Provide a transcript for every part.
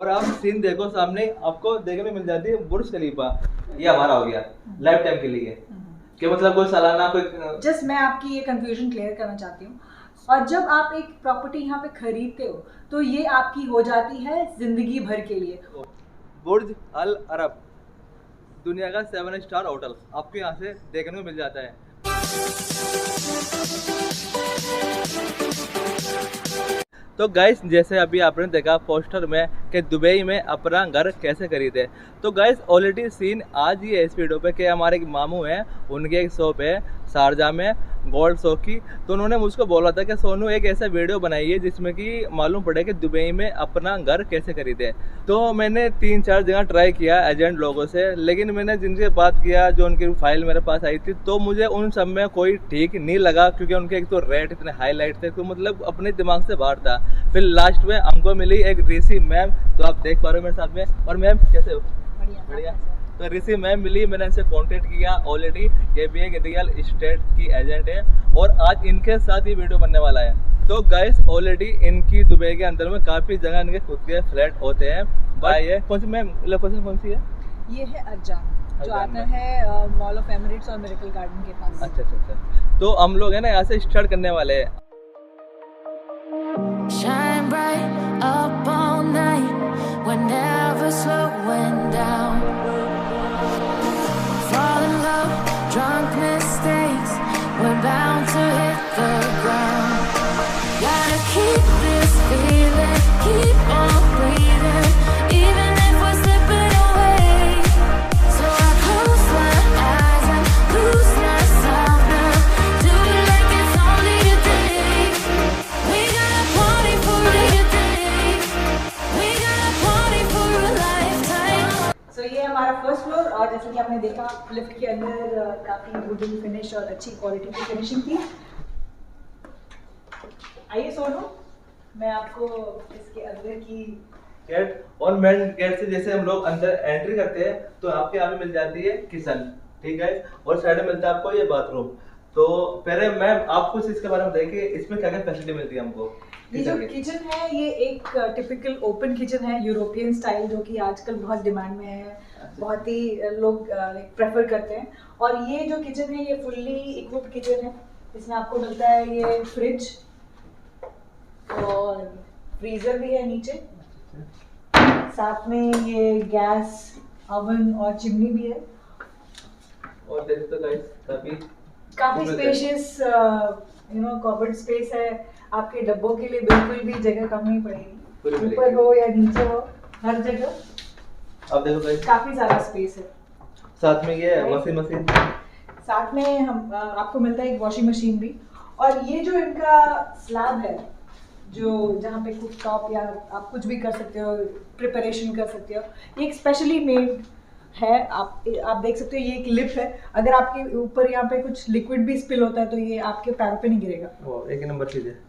और आप सीन देखो सामने आपको देखने मिल जाती है बुर्ज खलीफा। ये हमारा हो गया लाइफ टाइम के लिए कि मतलब कोई सालाना कोई जस्ट मैं आपकी ये कंफ्यूजन क्लियर करना चाहती हूँ। और जब आप एक प्रॉपर्टी यहाँ पे खरीदते हो तो ये आपकी हो जाती है जिंदगी भर के लिए। बुर्ज अल अरब दुनिया का 7 स्टार होटल आपको यहाँ से देखने को मिल जाता है। तो गाइस जैसे अभी आपने देखा पोस्टर में कि दुबई में अपना घर कैसे खरीदे, तो गाइस ऑलरेडी सीन आज ही है इस वीडियो पे कि हमारे एक मामू हैं, उनकी एक शॉप है शारजा में गोल्ड शॉप की। तो उन्होंने मुझको बोला था कि सोनू एक ऐसा वीडियो बनाइए जिसमें कि मालूम पड़े कि दुबई में अपना घर कैसे खरीदे। तो मैंने 3-4 जगह ट्राई किया एजेंट लोगों से, लेकिन मैंने जिनसे बात किया जो उनकी फाइल मेरे पास आई थी तो मुझे उन सब में कोई ठीक नहीं लगा, क्योंकि उनके एक तो रेट इतने हाईलाइट थे तो मतलब अपने दिमाग से बाहर था। फिर लास्ट में हमको मिली एक ऋषि मैम, तो आप देख पा रहे हो मेरे साथ में। और मैम कैसे हो? बढ़िया। तो ऋषि मैम मिली, मैंने इनसे कांटेक्ट किया ऑलरेडी। ये भी एक रियल एस्टेट की एजेंट है और आज इनके साथ ही वीडियो बनने वाला है। तो गाइस ऑलरेडी इनकी दुबई के अंदर में काफी जगह इनके खुद के फ्लैट होते हैं। भाई ये कौन सी मैम लोकेशन कौन सी है? ये है अर्जान जो आता है मॉल ऑफ एमिरेट्स और मिरेकल गार्डन के पास। अच्छा। तो हम लोग है ना यहाँ से स्टार्ट करने वाले हैं। Shine bright up all night, we're never slowing down. Fall in love, drunk mistakes, we're bound to hit the ground. Gotta keep this feeling, keep on breathing, even if we're slipping away. So I close my eyes and lose myself now. Do it like it's only a day. We gotta party for a day. We gotta party for a lifetime. So ये हमारा first floor, और जैसे कि आपने देखा lift के अंदर काफी वुडन फिनिश और अच्छी क्वालिटी की फिनिशिंग थी। आइए सोनू, मैं आपको इसके अंदर की गेट और मेन गेट से जैसे हम लोग अंदर एंट्री करते हैं तो आपके यहाँ पे मिल जाती है किचन, ठीक है, और साइड में मिलता है आपको ये बाथरूम। तो पहले मैम आप कुछ इसके बारे में बताइए इसमें क्या क्या फैसिलिटी मिलती है हमको। ये जो किचन है ये एक टिपिकल ओपन किचन है यूरोपियन स्टाइल, जो कि आजकल बहुत डिमांड में है, बहुत ही लोग प्रेफर करते हैं। और ये जो किचन है ये फुल्ली इक्विप्ड किचन है। इसमें आपको मिलता है ये फ्रिज और फ्रीजर भी है नीचे, साथ में ये गैस ओवन और चिमनी भी है। और देखो तो गाइस काफी स्पेशियस कवर्ड स्पेस है। आपके डब्बों के लिए बिल्कुल भी जगह कम नहीं पड़ेगी, ऊपर हो या नीचे हो हर जगह। अब देखो गाइस काफी ज्यादा स्पेस है। साथ में ये वॉशिंग मशीन, साथ में हम आपको मिलता है एक वॉशिंग मशीन भी। और ये जो इनका स्लैब है, जो जहाँ पे कुक टॉप या आप कुछ भी कर सकते हो, प्रिपरेशन कर सकते हो, ये एक स्पेशली मेड है। आप देख सकते हो ये एक लिप है। अगर आपके ऊपर यहाँ पे कुछ लिक्विड भी स्पिल होता है तो ये आपके पैरों पे नहीं गिरेगा। वो एक नंबर चीज है।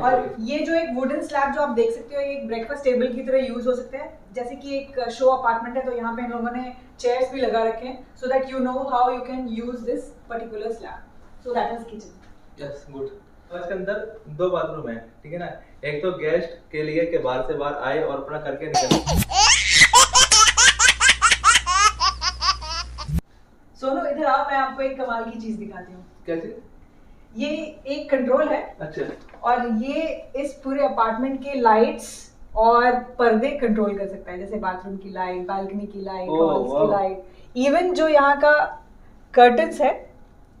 और ये जो एक वुडन स्लैब जो आप देख सकते हो, ये एक ब्रेकफास्ट टेबल की तरह यूज हो सकते हैं। जैसे कि एक शो अपार्टमेंट है तो यहाँ पे इन लोगों ने चेयर्स भी लगा रखे हैं, so that you know how you can use this particular slab. So that is kitchen. Yes good. तो इसके अंदर 2 बाथरूम है, ठीक है ना। एक तो गेस्ट के लिए कि बाहर से बाहर आए और अपना करके निकले। सोनू इधर आओ, मैं आपको एक कमाल की चीज दिखाती हूँ। कैसे? ये एक कंट्रोल है। अच्छा। और ये इस पूरे अपार्टमेंट के लाइट्स और पर्दे कंट्रोल कर सकता है, जैसे बाथरूम की लाइट, बालकनी की लाइट, हॉल्स की लाइट, इवन जो यहाँ का कर्टन्स है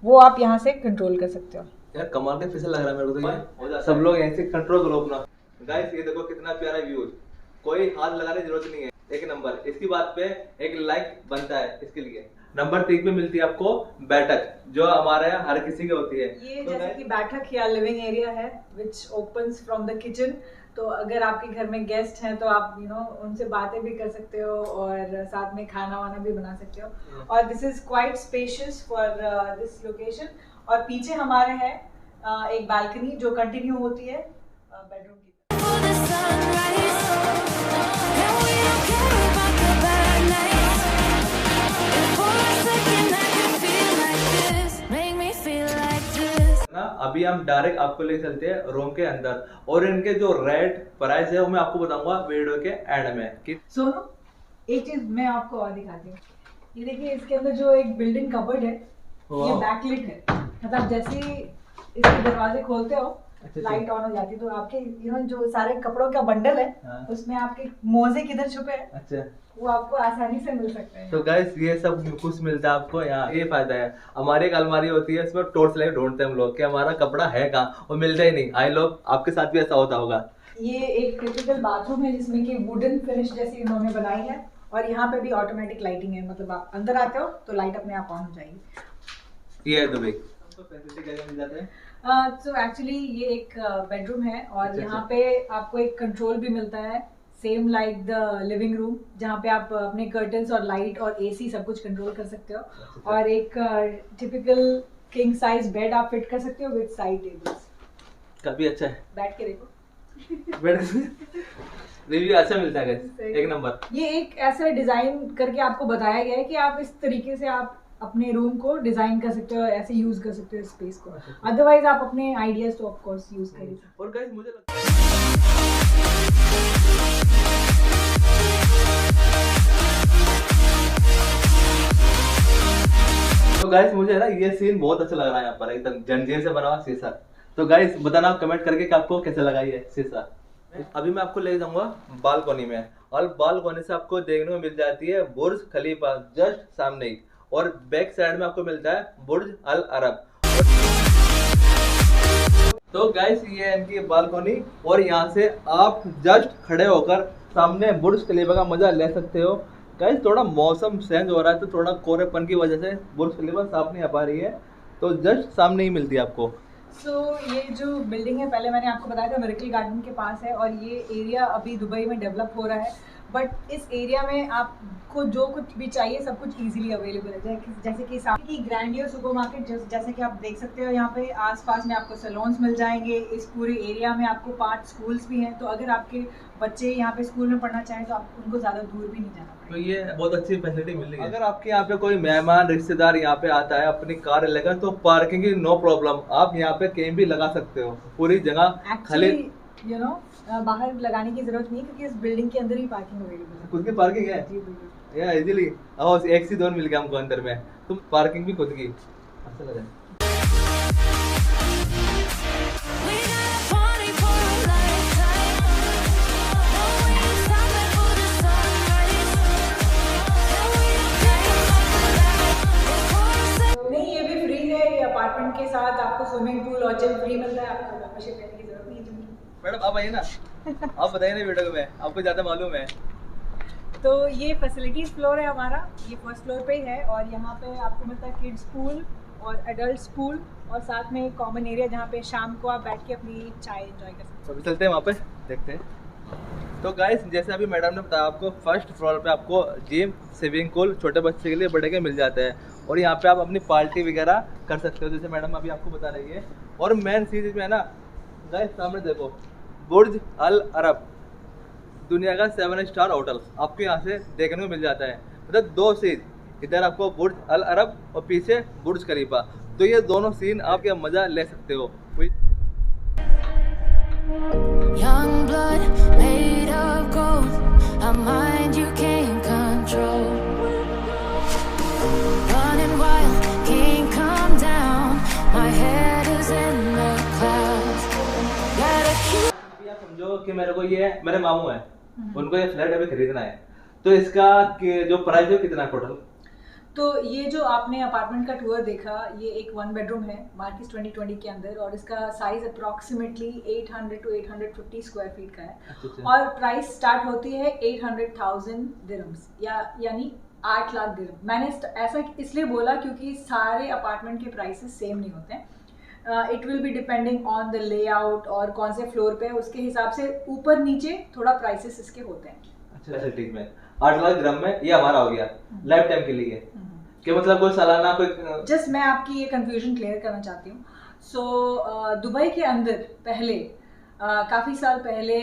वो आप यहाँ से कंट्रोल कर सकते हो। यार कमाल का फिसल लग रहा है मेरे को तो ये। सब लोग यहीं से कंट्रोल करो अपना। गाइस ये देखो कितना प्यारा व्यू, कोई हाथ लगाने की जरूरत नहीं है। एक नंबर। इसकी बात पे एक लाइक बनता है इसके लिए। नंबर 3 पे मिलती है आपको बैठक, जो हमारे यहाँ हर किसी की होती है। ये तो जैसे कि बैठक या लिविंग एरिया है विच ओपन्स फ्रॉम द किचन। तो अगर आपके घर में गेस्ट हैं तो आप उनसे बातें भी कर सकते हो और साथ में खाना वाना भी बना सकते हो। और this is quite spacious for this location. और पीछे हमारे है एक बालकनी जो कंटिन्यू होती है बेडरूम की। ना अभी अभी हम डायरेक्ट आपको लेके चलते हैं रूम के अंदर, और इनके जो रेट प्राइस है वो मैं आपको बताऊंगा वीडियो के एंड में कि सोनू, एक चीज मैं आपको और दिखाती हूँ। ये देखिए, इसके अंदर जो एक बिल्डिंग कबर्ड है, ये बैकलिट है। मतलब जैसे ही इसके दरवाजे खोलते हो, लाइट ऑन हो जाती है, तो आपके इवन जो सारे कपड़ों का बंडल है, उसमें आपके मोजे किधर छुपे हैं, अच्छा, वो आपको आसानी से मिल सकते हैं। तो गाइस ये सब कुछ मिलता है आपको यहाँ। ये फायदा है, हमारी एक अलमारी होती है, इसमें टॉर्च लाइट ढूंढते हैं हम लोग कि हमारा कपड़ा है कहाँ, और मिलता ही नहीं। आई लोग आपके साथ भी ऐसा होता होगा। ये एक टिपिकल बाथरूम है जिसमें कि वुडन फिनिश जैसी इन्होंने बनाई है, और यहाँ पे भी ऑटोमेटिक लाइटिंग है। मतलब आप अंदर आते हो तो लाइट अपने आप ऑन हो जाएगी। ये है दुबई। तो फैसिलिटी क्या मिल जाते हैं? तो एक्चुअली ये एक बेडरूम है, और यहाँ पे आपको एक कंट्रोल भी मिलता है, same like the living room, जहाँ पे आप अपने कर्टन्स और लाइट और एसी सब कुछ कंट्रोल कर सकते हो। और एक टिपिकल किंग साइज बेड आप फिट कर सकते हो विद साइड टेबल्स। काफी अच्छा है, बैठ के देखो। रिव्यू अच्छा मिलता है guys, एक नंबर। ये एक ऐसा डिजाइन करके आपको बताया गया है कि आप इस तरीके से आप अपने रूम को डिजाइन कर सकते हो, ऐसे यूज कर सकते हो स्पेस को। अदरवाइज आप अपने आइडियाज तो ऑफ कोर्स यूज करिए। और गाइस मुझे तो गाइस मुझे है ना ये सीन बहुत अच्छा लग रहा है, यहाँ पर एकदम जंजीर से बना हुआ शीशा। तो गाइस बताना कमेंट करके कि आपको कैसा लगा ये शीशा। अभी मैं आपको ले जाऊंगा बालकोनी में, और बालकोनी से आपको देखने को मिल जाती है बुर्ज खलीफा जस्ट सामने ही, और बैक साइड में आपको मिलता है बुर्ज अल अरब। तो गाइस ये है इनकी बालकोनी, और यहाँ से आप जस्ट खड़े होकर सामने बुर्ज खलीफा का मजा ले सकते हो। गाइस थोड़ा मौसम चेंज हो रहा है, तो थोड़ा कोहरेपन की वजह से बुर्ज खलीफा साफ नहीं आ पा रही है, तो जस्ट सामने ही मिलती है आपको। ये जो बिल्डिंग है, पहले मैंने आपको बताया था मिरेकल गार्डन के पास है, और ये एरिया अभी दुबई में डेवलप हो रहा है। बट इस एरिया में आपको जो कुछ भी चाहिए सब कुछ इजीली अवेलेबल है। जैसे कि सामने की ग्रैंडियर सुपरमार्केट, जैसे कि आप देख सकते हो, यहाँ पे आसपास में आपको सैलून्स मिल जाएंगे। इस पूरे एरिया में आपको 5 स्कूल्स भी हैं, तो अगर आपके बच्चे यहाँ पे स्कूल में पढ़ना चाहें तो आप उनको ज़्यादा दूर भी नहीं जाना पड़ेगा। तो ये बहुत अच्छी फैसिलिटी मिल रही है। अगर आपके यहाँ पे कोई मेहमान रिश्तेदार यहाँ पे आता है अपनी कार लेकर, तो पार्किंग की नो प्रॉब्लम, आप यहाँ पे कहीं भी लगा सकते हो, पूरी जगह खाली। बाहर लगाने की जरूरत नहीं, क्योंकि इस बिल्डिंग के अंदर ही पार्किंग अवेलेबल है। खुद की पार्किंग है जी बिल्कुल। या इजीली एक से दो मिल गया हमको अंदर में, तो पार्किंग भी खुद की। अच्छा लगा। We got a party for a lifetime. No way to stop it for the sunrise. And we don't नहीं, ये भी फ्री है। ये अपार्टमेंट के साथ आपको स्विमिंग पूल और जिम फ्री मिलता है, आपको मेंबरशिप लेने की जरूरत नहीं है जिम की। मैडम आप आइए ना, आप बताइए ना वीडियो में, आपको ज़्यादा मालूम है। तो ये फैसिलिटीज़ फ्लोर है हमारा, ये फर्स्ट फ्लोर पे ही है, और यहाँ पे आपको मिलता है किड्स पूल और एडल्ट्स पूल, और साथ में एक कॉमन एरिया जहाँ पे शाम को आप बैठ के अपनी चाय एंजॉय कर सकते तो अभी चलते हैं वहाँ पे, देखते हैं। तो गाइस जैसे अभी मैडम ने बताया, आपको फर्स्ट फ्लोर पे आपको जिम, स्विमिंग पूल छोटे बच्चे के लिए, बड़े के मिल जाते हैं, और यहाँ पे आप अपनी पार्टी वगैरह कर सकते हो, जैसे मैडम अभी आपको बता रही है। और मेन चीज़ में है ना गाइस, सामने देखो बुर्ज अल अरब, दुनिया का 7 स्टार होटल आपको यहाँ से देखने को मिल जाता है। मतलब 2 सीन, इधर आपको बुर्ज अल अरब और पीछे बुर्ज खलीफा, तो ये दोनों सीन आप क्या मजा ले सकते हो। Young blood made of gold, a mind you can't control. Running wild, can't come down. My head is in the clouds. Gotta keep. अभी आप समझो कि मेरे को ये मेरे मामू है, उनको ये फ्लैट अभी खरीदना है, तो इसका जो प्राइस है कितना है टोटल? तो ये जो आपने अपार्टमेंट का टूर देखा, ये एक 1 बेडरूम है मार्किस 2020 के अंदर, और इसका size approximately 800 to 850 square feet का है। अच्छा। और प्राइस स्टार्ट होती है 800,000 दिरहम्स, यानी 8 लाख दिरहम। मैंने ऐसा इसलिए बोला क्योंकि सारे अपार्टमेंट के प्राइसेस सेम नहीं होते हैं। It will be depending on the layout और कौन से फ्लोर पे है, उसके हिसाब से ऊपर नीचे थोड़ा प्राइसेस इसके होते हैं। अच्छा ठीक है, 8 लाख दिरहम में ये हमारा हो गया लाइफ टाइम के लिए, कि मतलब कोई सालाना कोई। जस्ट मैं आपकी ये कंफ्यूजन क्लियर करना चाहती हूँ। दुबई के अंदर पहले काफ़ी साल पहले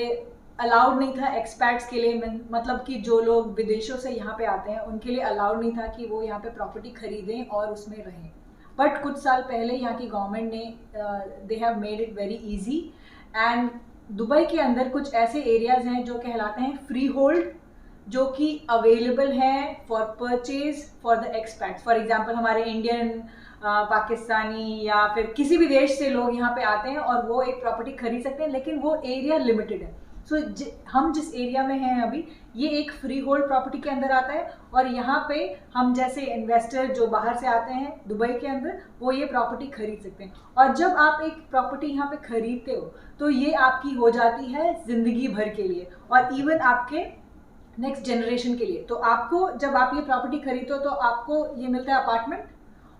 अलाउड नहीं था एक्सपैट्स के लिए, मतलब कि जो लोग विदेशों से यहाँ पे आते हैं उनके लिए अलाउड नहीं था कि वो यहाँ पे प्रॉपर्टी खरीदें और उसमें रहें। बट कुछ साल पहले यहाँ की गवर्नमेंट ने they have made it very easy and Dubai के अंदर कुछ ऐसे एरियाज हैं जो कहलाते हैं फ्री होल्ड, जो कि अवेलेबल हैं for purchase for the expats. For example हमारे इंडियन, पाकिस्तानी या फिर किसी भी देश से लोग यहाँ पे आते हैं और वो एक प्रॉपर्टी खरीद सकते हैं, लेकिन वो एरिया लिमिटेड है। सो हम जिस एरिया में हैं अभी, ये एक फ्री होल्ड प्रॉपर्टी के अंदर आता है और यहाँ पे हम जैसे इन्वेस्टर जो बाहर से आते हैं दुबई के अंदर, वो ये प्रॉपर्टी खरीद सकते हैं। और जब आप एक प्रॉपर्टी यहाँ पे खरीदते हो तो ये आपकी हो जाती है जिंदगी भर के लिए और इवन आपके नेक्स्ट जनरेशन के लिए। तो आपको जब आप ये प्रॉपर्टी खरीदते हो तो आपको ये मिलता है अपार्टमेंट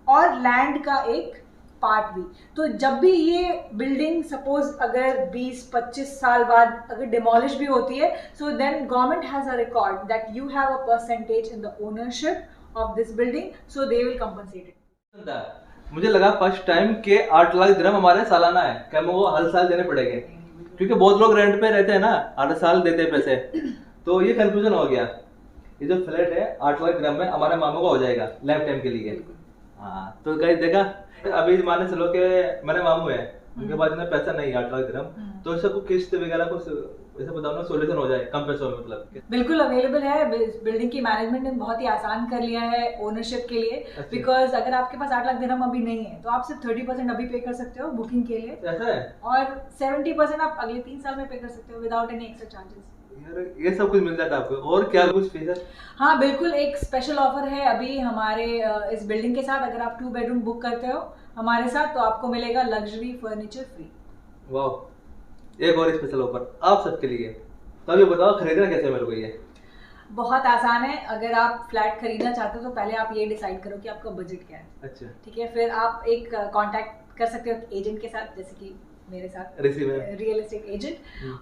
और लैंड का एक पार्ट भी। तो जब भी ये बिल्डिंग सपोज अगर 20-25 साल बाद अगर डिमोलिश भी होती है, so then government has a record that you have a percentage in the ownership of this building, so they will compensate it. मुझे लगा फर्स्ट टाइम के 8 लाख दिरहम हमारे सालाना है, क्या हमें वो हर साल देने पड़ेंगे? क्योंकि बहुत लोग रेंट पे रहते हैं ना, हर साल देते हैं पैसे, तो ये कंफ्यूजन हो गया। ये जो फ्लैट है 8 लाख दिरहम में हमारे मामू का हो जाएगा लाइफ टाइम के लिए। हाँ, तो गाइस देखा, अभी मान चलो कि मेरे मामू है, उनके पास इतना पैसा नहीं है 8 लाख दिरहम, तो इसका कोई किस्त वगैरह कुछ ऐसे बताओ ना, सोल्यूशन हो जाए कम पैसों में? मतलब बिल्कुल अवेलेबल है। बिल्डिंग की मैनेजमेंट ने बहुत ही आसान कर लिया है ओनरशिप के लिए। बिकॉज अगर आपके पास 8 लाख दिरहम अभी नहीं है तो आप सिर्फ 30% अभी पे कर सकते हो बुकिंग के लिए, ऐसा है, और 70% आप अगले 3 साल में पे कर सकते हो विदाउट एनी एक्स्ट्रा चार्जेस। ये सब कुछ मिल जाता है आपको, और क्या कुछ फीचर? हाँ बिल्कुल, एक स्पेशल ऑफर है अभी हमारे इस बिल्डिंग के साथ। अगर आप 2 बेडरूम बुक करते हो हमारे साथ तो आपको मिलेगा लग्जरी फर्नीचर फ्री। वाह, एक और स्पेशल ऑफर आप सबके लिए। तो अभी बताओ खरीदना कैसे मेरे को? ये बहुत आसान है। अगर आप फ्लैट खरीदना चाहते हो तो पहले आप ये डिसाइड करो कि आपका बजट क्या है। अच्छा, ठीक है, फिर आप एक कांटेक्ट कर सकते हो एजेंट के साथ, जैसे कि मेरे साथ रियल एस्टेट एजेंट,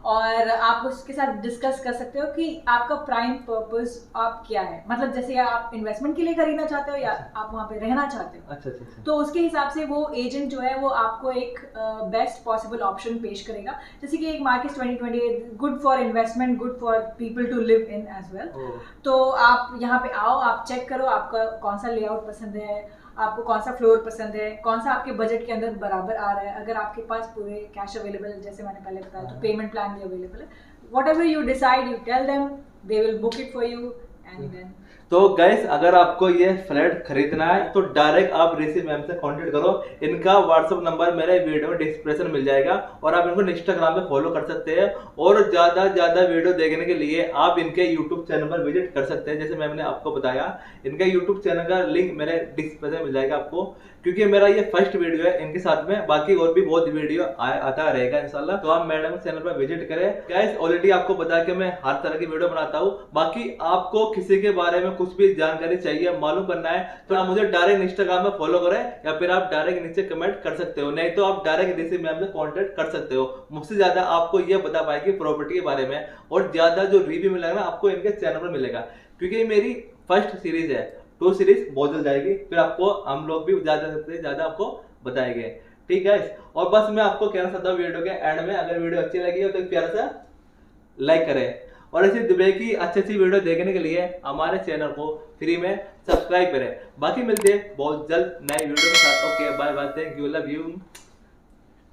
और आप उसके साथ डिस्कस कर सकते हो कि आपका प्राइम पर्पस आप क्या है। मतलब जैसे आप इन्वेस्टमेंट के लिए खरीदना चाहते हो या आप वहाँ पे रहना चाहते हो। अच्छा, अच्छा। तो उसके हिसाब से वो एजेंट जो है वो आपको एक बेस्ट पॉसिबल ऑप्शन पेश करेगा। जैसे कि एक market 2028 good for investment, good for people to live in as well. तो आप यहाँ पे आओ, आप चेक करो आपका कौन सा लेआउट पसंद है, आपको कौन सा फ्लोर पसंद है, कौन सा आपके बजट के अंदर बराबर आ रहा है। अगर आपके पास पूरे कैश अवेलेबल है, जैसे मैंने पहले बताया, तो पेमेंट प्लान भी अवेलेबल है। Whatever you decide, you tell them, they will book it for you and then. तो गाइस, अगर आपको ये फ्लैट खरीदना है तो डायरेक्ट आप ऋषि मैम से कांटेक्ट करो। इनका व्हाट्सएप नंबर मेरे वीडियो में डिस्क्रिप्शन मिल जाएगा और आप इनको इंस्टाग्राम पे फॉलो कर सकते हैं। और ज्यादा वीडियो देखने के लिए आप इनके यूट्यूब चैनल पर विजिट कर सकते हैं। जैसे मैंने आपको बताया, इनका यूट्यूब चैनल का लिंक मेरे डिस्क्रिप्शन में मिल जाएगा आपको, क्योंकि मेरा ये फर्स्ट वीडियो है इनके साथ में। बाकी और भी बहुत वीडियो आता रहेगा इंशाल्लाह, तो आप मैडम चैनल पर विजिट करें। गाइस, ऑलरेडी आपको बता के मैं हर तरह की वीडियो बनाता हूँ। बाकी आपको किसी के बारे में कुछ भी जानकारी चाहिए, मालूम करना है, तो आप मुझे डायरेक्ट इंस्टाग्राम में फॉलो करें या फिर आप डायरेक्ट नीचे कमेंट कर सकते हो, नहीं तो आप डायरेक्ट ऋषि मैम से कांटेक्ट कर सकते हो। मुझसे ज्यादा आपको ये बता पाएगी प्रॉपर्टी के बारे में, और ज्यादा जो रिव्यू मिलेगा ना आपको इनके चैनल पर मिलेगा, क्योंकि मेरी फर्स्ट सीरीज है। 2 सीरीज बहुत जल्द जाएगी, फिर आपको हम लोग भी ज्यादा आपको बताएंगे। ठीक है, और बस मैं आपको कहना चाहता हूँ वीडियो के एंड में, अगर वीडियो अच्छी लगी हो तो एक प्यारा सा लाइक करें, और ऐसी दुबई की अच्छी वीडियो देखने के लिए हमारे चैनल को फ्री में सब्सक्राइब करें। बाकी मिलते हैं बहुत जल्द नए वीडियो के साथ। Okay, bye bye, thank you, love you.